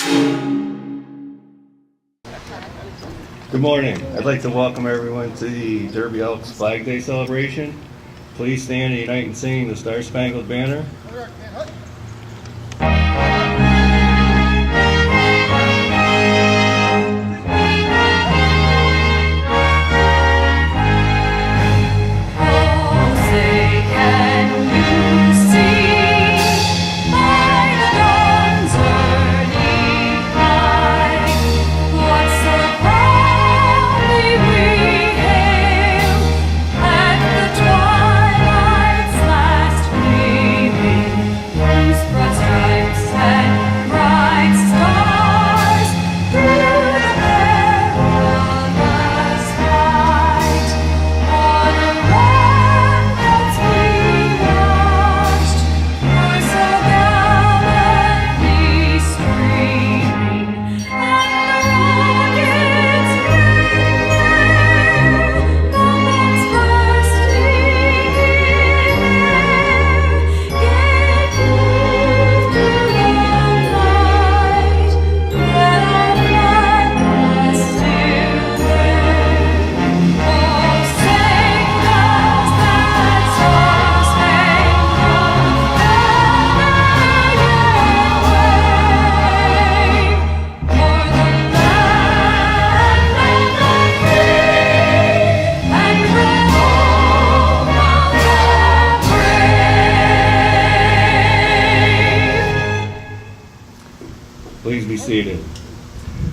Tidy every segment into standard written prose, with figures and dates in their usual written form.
Good morning. I'd like to welcome everyone to the Derby Elks Flag Day celebration. Please stand and unite in singing the Star Spangled Banner. Please be seated.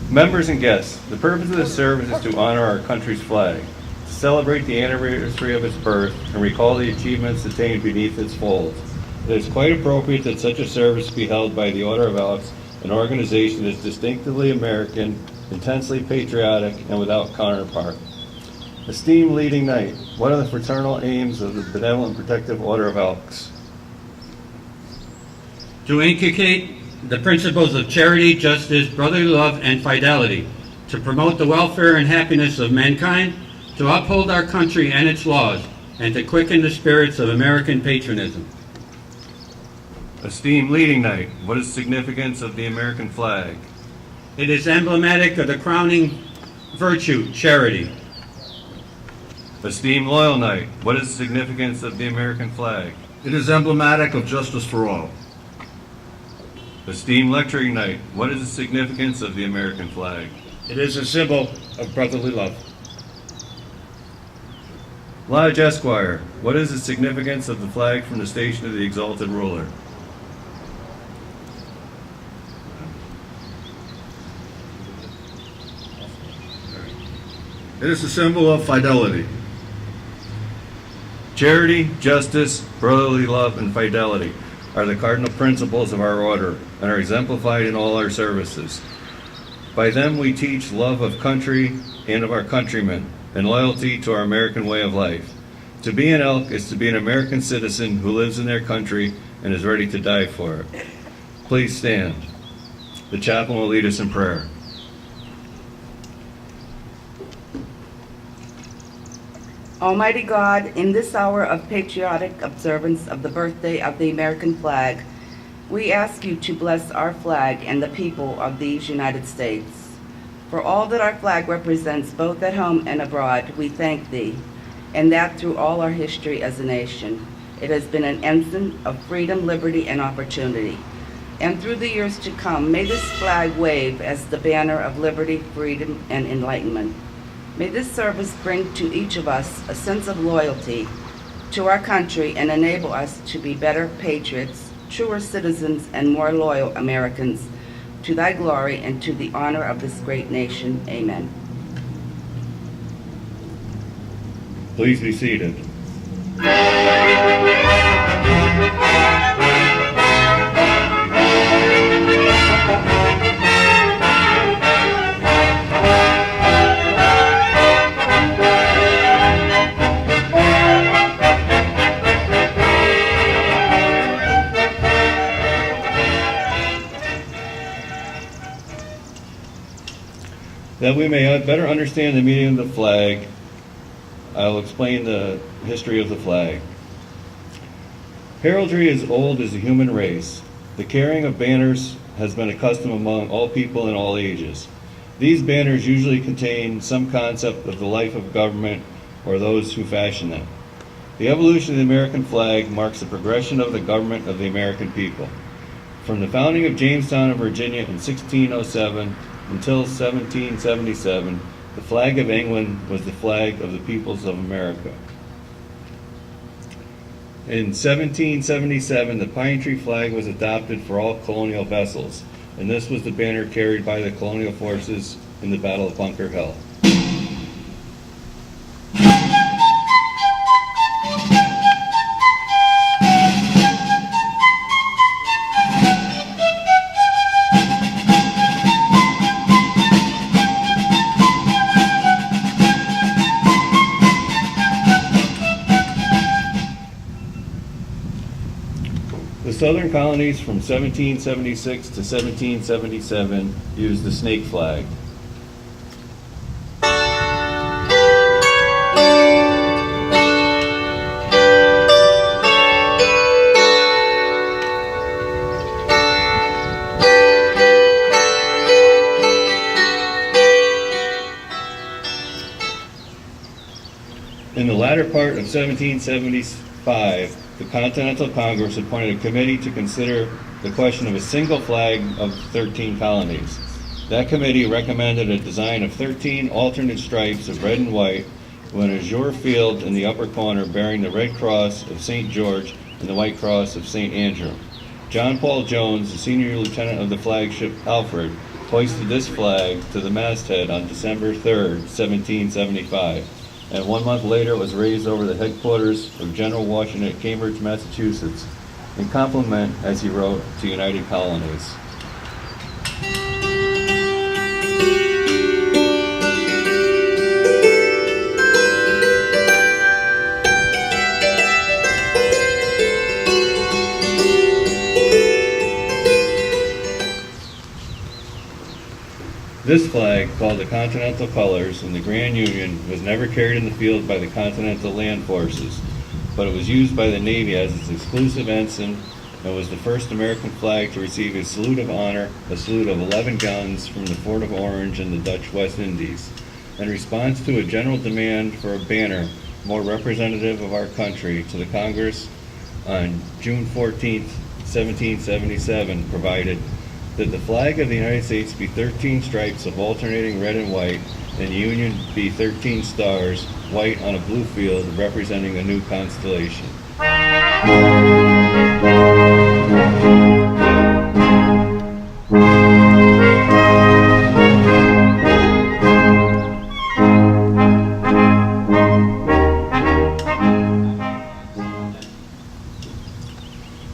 Members and guests, the purpose of this service is to honor our country's flag, to celebrate the anniversary of its birth, and recall the achievements attained beneath its folds. It is quite appropriate that such a service be held by the Order of Elks, an organization that is distinctively American, intensely patriotic, and without counterpart. Esteemed leading knight, what are the fraternal aims of the Benevolent Protective Order of Elks? To inculcate the principles of charity, justice, brotherly love, and fidelity, to promote the welfare and happiness of mankind, to uphold our country and its laws, and to quicken the spirits of American patriotism. Esteemed leading knight, what is the significance of the American flag? It is emblematic of the crowning virtue, charity. Esteemed loyal knight, what is the significance of the American flag? It is emblematic of justice for all. Esteemed lecturing knight, what is the significance of the American flag? It is a symbol of brotherly love. Lodge Esquire, what is the significance of the flag from the station of the exalted ruler? It is a symbol of fidelity. Charity, justice, brotherly love, and fidelity are the cardinal principles of our order and are exemplified in all our services. By them we teach love of country and of our countrymen and loyalty to our American way of life. To be an elk is to be an American citizen who lives in their country and is ready to die for it. Please stand. The chaplain will lead us in prayer. Almighty God, in this hour of patriotic observance of the birthday of the American flag, we ask you to bless our flag and the people of these United States. For all that our flag represents both at home and abroad, we thank thee, and that through all our history as a nation, it has been an ensign of freedom, liberty, and opportunity. And through the years to come, may this flag wave as the banner of liberty, freedom, and enlightenment. May this service bring to each of us a sense of loyalty to our country and enable us to be better patriots, truer citizens, and more loyal Americans, to thy glory and to the honor of this great nation. Amen. Please be seated. That we may better understand the meaning of the flag, I'll explain the history of the flag. Heraldry is old as the human race. The carrying of banners has been a custom among all people in all ages. These banners usually contain some concept of the life of government or those who fashion them. The evolution of the American flag marks the progression of the government of the American people. From the founding of Jamestown in Virginia in 1607 until 1777, the flag of England was the flag of the peoples of America. In 1777, the pine tree flag was adopted for all colonial vessels, and this was the banner carried by the colonial forces in the Battle of Bunker Hill. The southern colonies from 1776 to 1777 used the snake flag. In the latter part of 1775, the Continental Congress appointed a committee to consider the question of a single flag of 13 colonies. That committee recommended a design of 13 alternate stripes of red and white with an azure field in the upper corner bearing the red cross of St. George and the white cross of St. Andrew. John Paul Jones, the senior lieutenant of the flagship Alfred, hoisted this flag to the masthead on December 3rd, 1775. And 1 month later it was raised over the headquarters of General Washington at Cambridge, Massachusetts, in compliment, as he wrote, to United Colonies. This flag, called the Continental Colors in the Grand Union, was never carried in the field by the Continental Land Forces, but it was used by the Navy as its exclusive ensign and was the first American flag to receive a salute of honor, a salute of 11 guns from the Fort of Orange in the Dutch West Indies, in response to a general demand for a banner more representative of our country to the Congress on June 14, 1777, provided that the flag of the United States be 13 stripes of alternating red and white, and the Union be 13 stars, white on a blue field, representing a new constellation.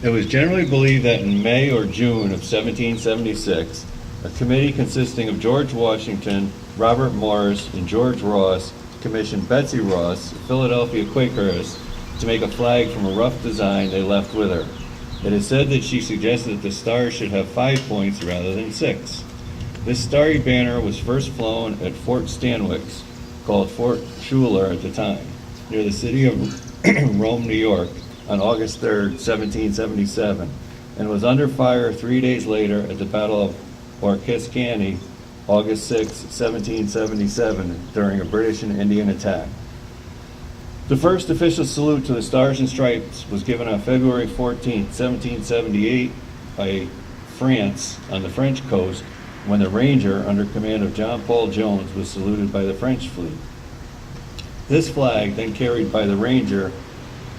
It was generally believed that in May or June of 1776, a committee consisting of George Washington, Robert Morris, and George Ross commissioned Betsy Ross, a Philadelphia Quakeress, to make a flag from a rough design they left with her. It is said that she suggested that the stars should have 5 points rather than 6. This starry banner was first flown at Fort Stanwix, called Fort Schuyler at the time, near the city of Rome, New York, on August 3rd, 1777, and was under fire 3 days later at the Battle of Oriskany, August 6, 1777, during a British and Indian attack. The first official salute to the Stars and Stripes was given on February 14, 1778, by France on the French coast, when the Ranger, under command of John Paul Jones, was saluted by the French fleet. This flag, then carried by the Ranger,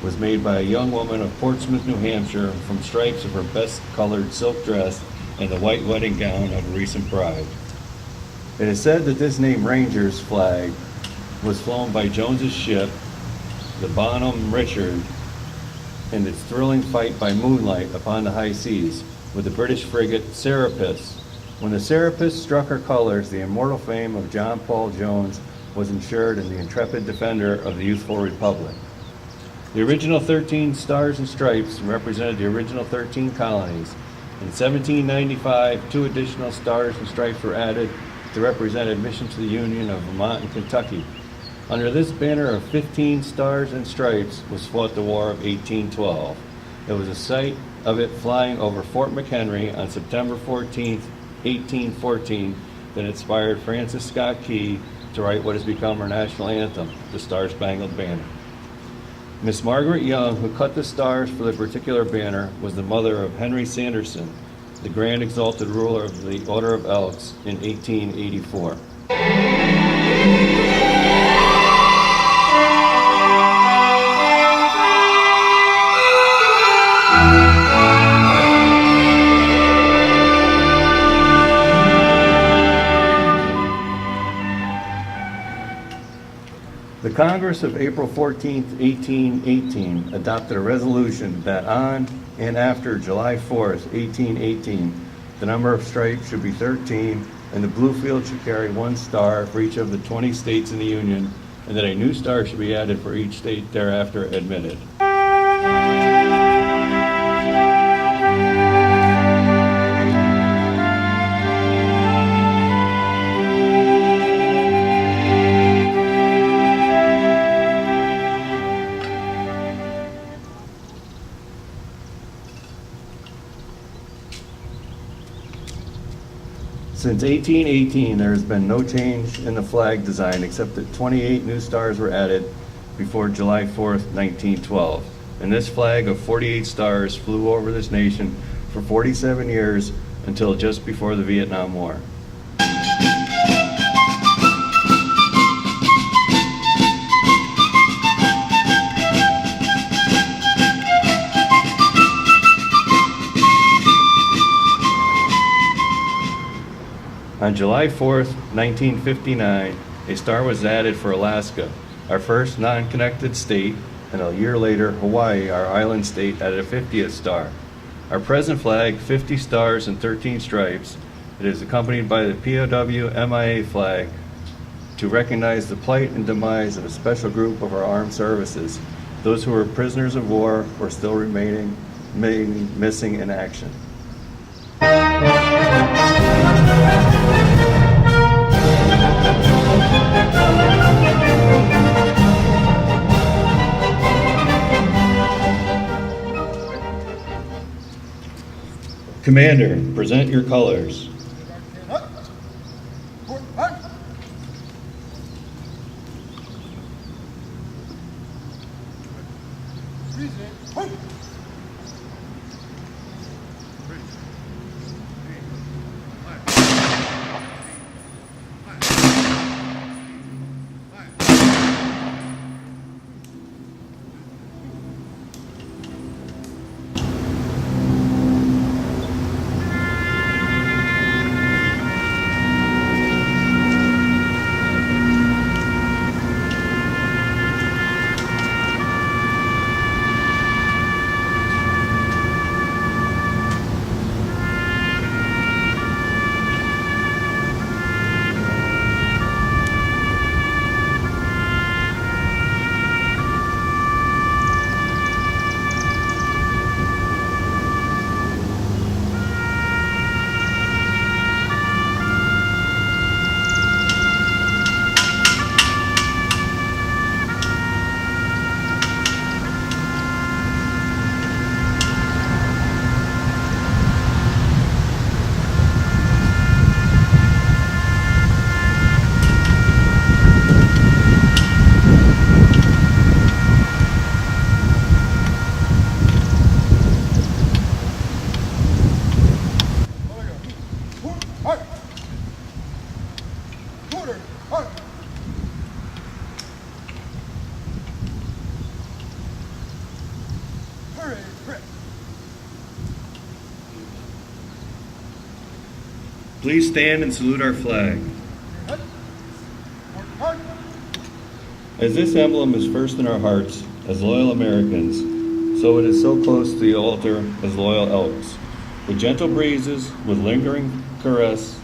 was made by a young woman of Portsmouth, New Hampshire, from stripes of her best-colored silk dress and the white wedding gown of a recent bride. It is said that this named Ranger's flag was flown by Jones's ship, the Bonhomme Richard, in its thrilling fight by moonlight upon the high seas with the British frigate Serapis. When the Serapis struck her colors, the immortal fame of John Paul Jones was ensured in the intrepid defender of the youthful republic. The original 13 stars and stripes represented the original 13 colonies. In 1795, 2 additional stars and stripes were added to represent admission to the Union of Vermont and Kentucky. Under this banner of 15 stars and stripes was fought the War of 1812. It was a sight of it flying over Fort McHenry on September 14th, 1814, that inspired Francis Scott Key to write what has become our national anthem, the Star-Spangled Banner. Miss Margaret Young, who cut the stars for the particular banner, was the mother of Henry Sanderson, the Grand Exalted Ruler of the Order of Elks in 1884. The Congress of April 14, 1818 adopted a resolution that on and after July 4, 1818, the number of stripes should be 13 and the blue field should carry 1 star for each of the 20 states in the Union, and that a new star should be added for each state thereafter admitted. Since 1818, there has been no change in the flag design except that 28 new stars were added before July 4th, 1912. And this flag of 48 stars flew over this nation for 47 years until just before the Vietnam War. On July 4th, 1959, a star was added for Alaska, our first non-connected state, and a year later, Hawaii, our island state, added a 50th star. Our present flag, 50 stars and 13 stripes, it is accompanied by the POW MIA flag to recognize the plight and demise of a special group of our armed services, those who were prisoners of war or still remaining missing in action. Commander, present your colors. Please stand and salute our flag. As this emblem is first in our hearts as loyal Americans, so it is so close to the altar as loyal Elks. With gentle breezes, with lingering caress,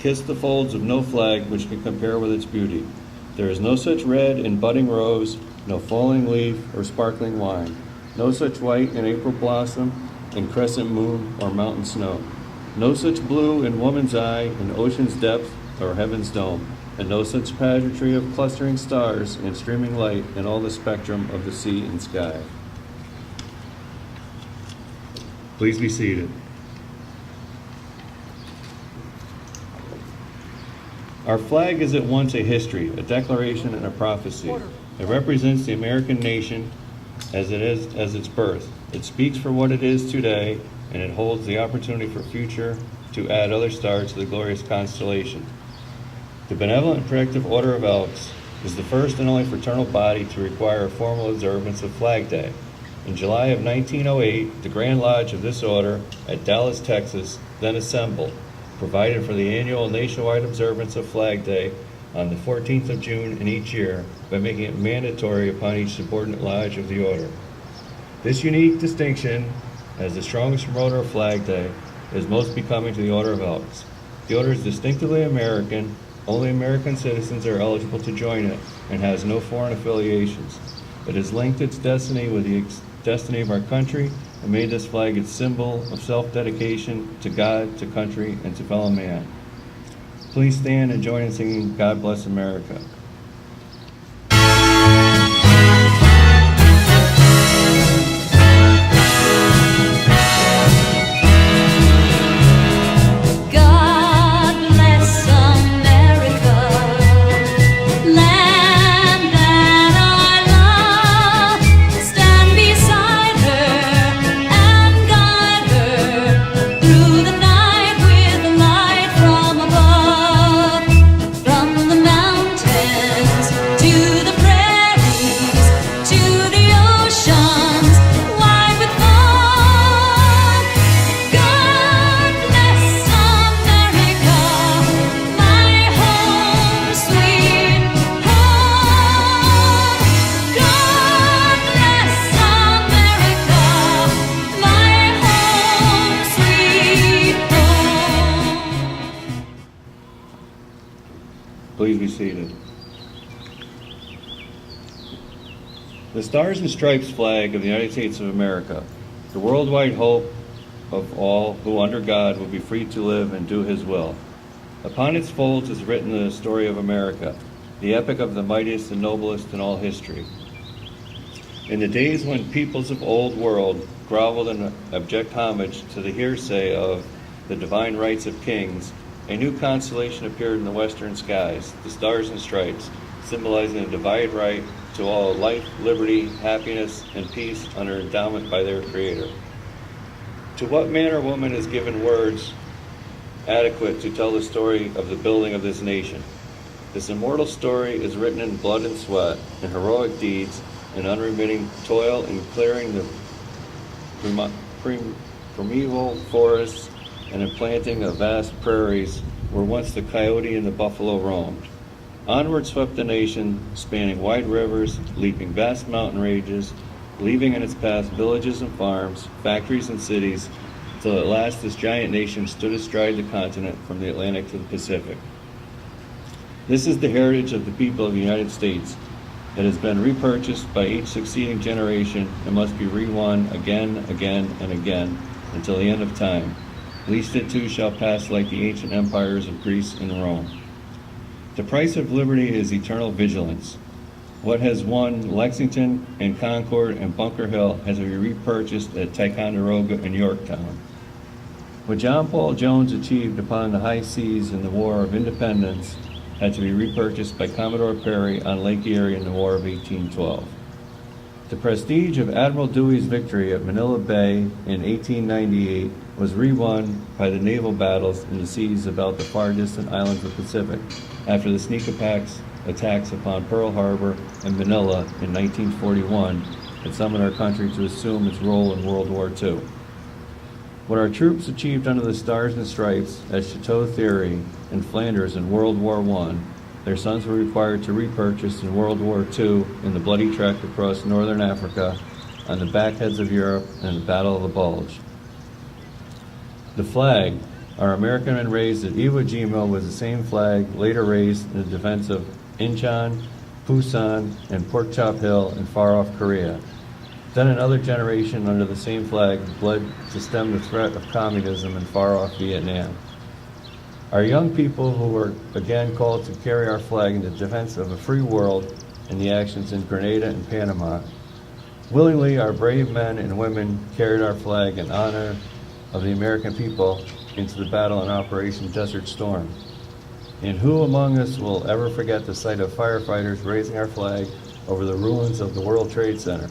kiss the folds of no flag which can compare with its beauty. There is no such red in budding rose, no falling leaf or sparkling wine, no such white in April blossom, in crescent moon or mountain snow. No such blue in woman's eye, in ocean's depth or heaven's dome, and no such pageantry of clustering stars and streaming light in all the spectrum of the sea and sky. Please be seated. Our flag is at once a history, a declaration, and a prophecy. It represents the American nation as its birth. It speaks for what it is today, and it holds the opportunity for future to add other stars to the glorious constellation. The Benevolent and Protective Order of Elks is the first and only fraternal body to require a formal observance of Flag Day. In July of 1908, the Grand Lodge of this order at Dallas, Texas, then assembled, provided for the annual nationwide observance of Flag Day on the 14th of June in each year by making it mandatory upon each subordinate lodge of the order. This unique distinction, as the strongest promoter of Flag Day, is most becoming to the Order of Elks. The order is distinctively American. Only American citizens are eligible to join it and has no foreign affiliations. It has linked its destiny with the destiny of our country and made this flag its symbol of self-dedication to God, to country, and to fellow man. Please stand and join in singing God Bless America. Please be seated. The Stars and Stripes flag of the United States of America, the worldwide hope of all who under God will be free to live and do His will. Upon its folds is written the story of America, the epic of the mightiest and noblest in all history. In the days when peoples of old world groveled in abject homage to the hearsay of the divine rights of kings, a new constellation appeared in the western skies, the Stars and Stripes, symbolizing a divided right to all life, liberty, happiness, and peace under endowment by their Creator. To what man or woman is given words adequate to tell the story of the building of this nation? This immortal story is written in blood and sweat, in heroic deeds, in unremitting toil in clearing the primeval forests and in planting of vast prairies where once the coyote and the buffalo roamed. Onward swept the nation, spanning wide rivers, leaping vast mountain ranges, leaving in its path villages and farms, factories and cities, till at last this giant nation stood astride the continent from the Atlantic to the Pacific. This is the heritage of the people of the United States. It has been repurchased by each succeeding generation and must be re-won again, again, and again until the end of time. Least it too shall pass like the ancient empires of Greece and Rome. The price of liberty is eternal vigilance. What has won Lexington and Concord and Bunker Hill has to be repurchased at Ticonderoga and Yorktown. What John Paul Jones achieved upon the high seas in the War of Independence had to be repurchased by Commodore Perry on Lake Erie in the War of 1812. The prestige of Admiral Dewey's victory at Manila Bay in 1898 was re-won by the naval battles in the seas about the far distant islands of the Pacific after the sneak attacks upon Pearl Harbor and Manila in 1941 had summoned our country to assume its role in World War II. What our troops achieved under the Stars and Stripes at Chateau Thierry in Flanders in World War I, their sons were required to repurchase in World War II in the bloody trek across northern Africa, on the backheads of Europe, and the Battle of the Bulge. The flag, our American men raised at Iwo Jima, was the same flag later raised in the defense of Incheon, Busan, and Porkchop Hill in far-off Korea. Then another generation under the same flag bled to stem the threat of communism in far-off Vietnam. Our young people who were again called to carry our flag in the defense of a free world in the actions in Grenada and Panama Willingly, our brave men and women carried our flag in honor of the American people into the battle in Operation Desert Storm. And who among us will ever forget the sight of firefighters raising our flag over the ruins of the World Trade Center,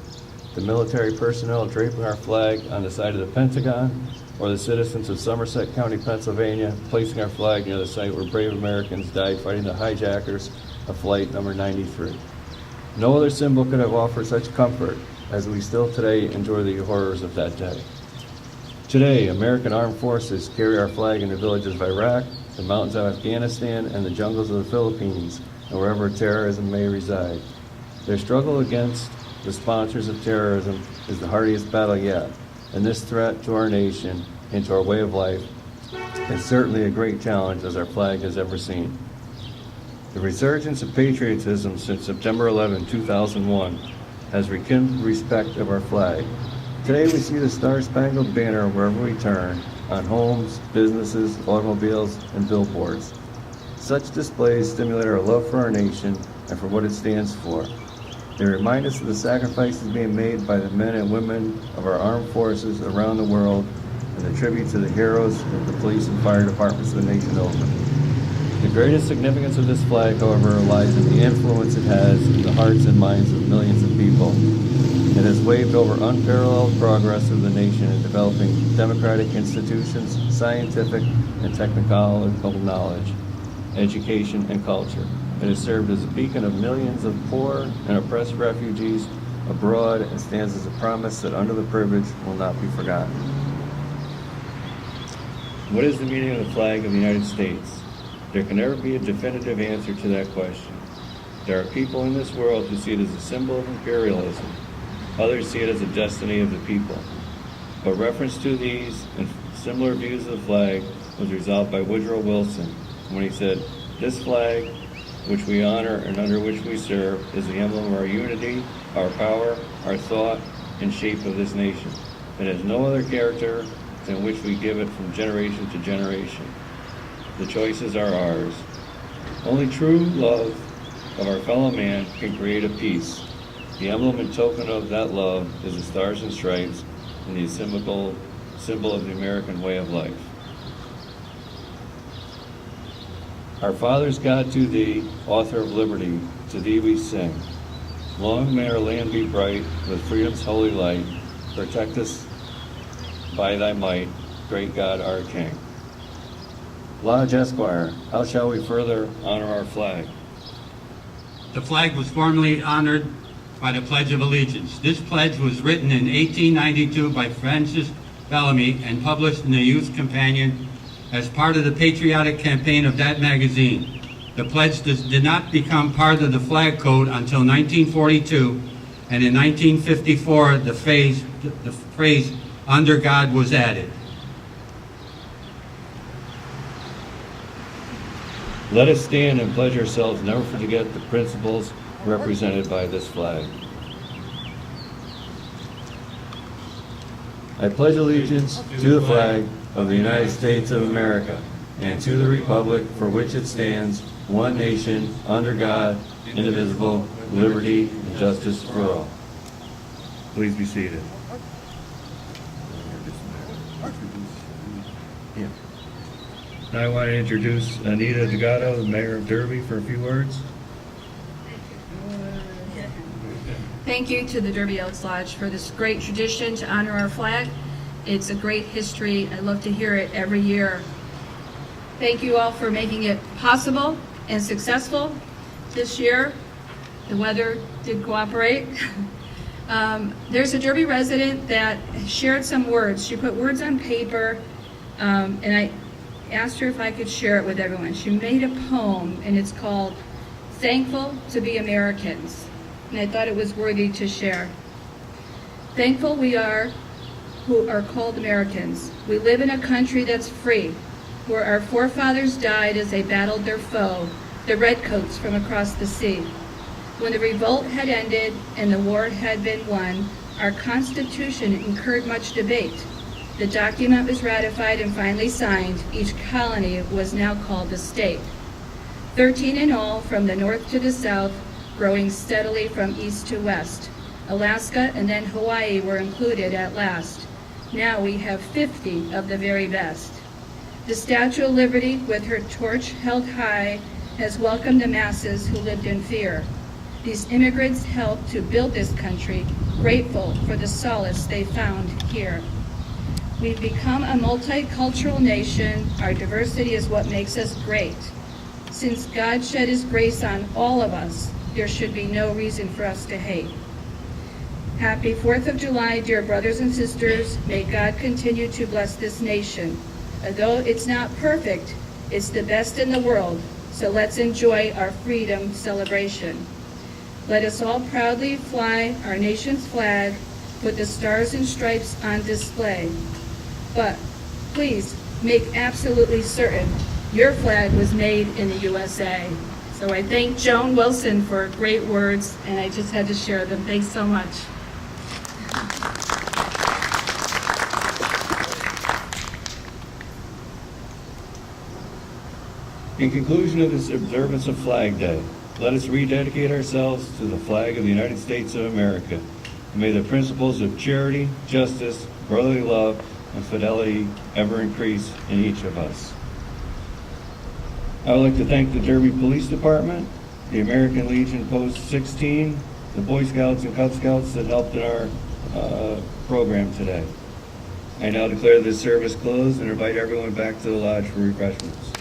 the military personnel draping our flag on the side of the Pentagon, or the citizens of Somerset County, Pennsylvania, placing our flag near the site where brave Americans died fighting the hijackers of Flight number 93. No other symbol could have offered such comfort as we still today endure the horrors of that day. Today, American armed forces carry our flag in the villages of Iraq, the mountains of Afghanistan, and the jungles of the Philippines, and wherever terrorism may reside. Their struggle against the sponsors of terrorism is the hardiest battle yet, and this threat to our nation and to our way of life is certainly a great challenge as our flag has ever seen. The resurgence of patriotism since September 11, 2001 has rekindled respect of our flag. Today we see the Star-Spangled Banner wherever we turn, on homes, businesses, automobiles, and billboards. Such displays stimulate our love for our nation and for what it stands for. They remind us of the sacrifices being made by the men and women of our armed forces around the world and the tribute to the heroes of the police and fire departments of the nation over. The greatest significance of this flag, however, lies in the influence it has in the hearts and minds of millions of people. It has waved over unparalleled progress of the nation in developing democratic institutions, scientific and technological knowledge, education, and culture. It has served as a beacon of millions of poor and oppressed refugees abroad and stands as a promise that underprivileged will not be forgotten. What is the meaning of the flag of the United States? There can never be a definitive answer to that question. There are people in this world who see it as a symbol of imperialism. Others see it as a destiny of the people. But reference to these and similar views of the flag was resolved by Woodrow Wilson when he said, "This flag, which we honor and under which we serve, is the emblem of our unity, our power, our thought, and shape of this nation. It has no other character than which we give it from generation to generation. The choices are ours. Only true love of our fellow man can create a peace. The emblem and token of that love is the stars and stripes and the symbol of the American way of life. Our fathers, God, to thee, author of liberty, to thee we sing. Long may our land be bright with freedom's holy light. Protect us by thy might, great God, our King." Lodge Esquire, how shall we further honor our flag? The flag was formally honored by the Pledge of Allegiance. This pledge was written in 1892 by Francis Bellamy and published in the Youth Companion as part of the patriotic campaign of that magazine. The pledge did not become part of the flag code until 1942, and in 1954 the phrase "under God" was added. Let us stand and pledge ourselves never to forget the principles represented by this flag. I pledge allegiance to the flag of the United States of America and to the republic for which it stands, one nation, under God, indivisible, with liberty and justice for all. Please be seated. Now I want to introduce Anita Delgado, the Mayor of Derby, for a few words. Thank you to the Derby Elks Lodge for this great tradition to honor our flag. It's a great history. I love to hear it every year. Thank you all for making it possible and successful this year. The weather did cooperate. There's a Derby resident that shared some words. She put words on paper, and I asked her if I could share it with everyone. She made a poem, and it's called "Thankful to be Americans," and I thought it was worthy to share. Thankful we are who are called Americans. We live in a country that's free, where our forefathers died as they battled their foe, the redcoats from across the sea. When the revolt had ended and the war had been won, our Constitution incurred much debate. The document was ratified and finally signed. Each colony was now called a state. 13 in all, from the north to the south, growing steadily from east to west. Alaska and then Hawaii were included at last. Now we have 50 of the very best. The Statue of Liberty, with her torch held high, has welcomed the masses who lived in fear. These immigrants helped to build this country, grateful for the solace they found here. We've become a multicultural nation. Our diversity is what makes us great. Since God shed his grace on all of us, there should be no reason for us to hate. Happy 4th of July, dear brothers and sisters. May God continue to bless this nation. Although it's not perfect, it's the best in the world, so let's enjoy our freedom celebration. Let us all proudly fly our nation's flag with the stars and stripes on display. But please make absolutely certain your flag was made in the USA. So I thank Joan Wilson for great words, and I just had to share them. Thanks so much. In conclusion of this observance of Flag Day, let us rededicate ourselves to the flag of the United States of America. And may the principles of charity, justice, brotherly love, and fidelity ever increase in each of us. I would like to thank the Derby Police Department, the American Legion Post 16, the Boy Scouts and Cub Scouts that helped in our program today. I now declare this service closed and invite everyone back to the lodge for refreshments.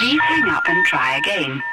Please hang up and try again.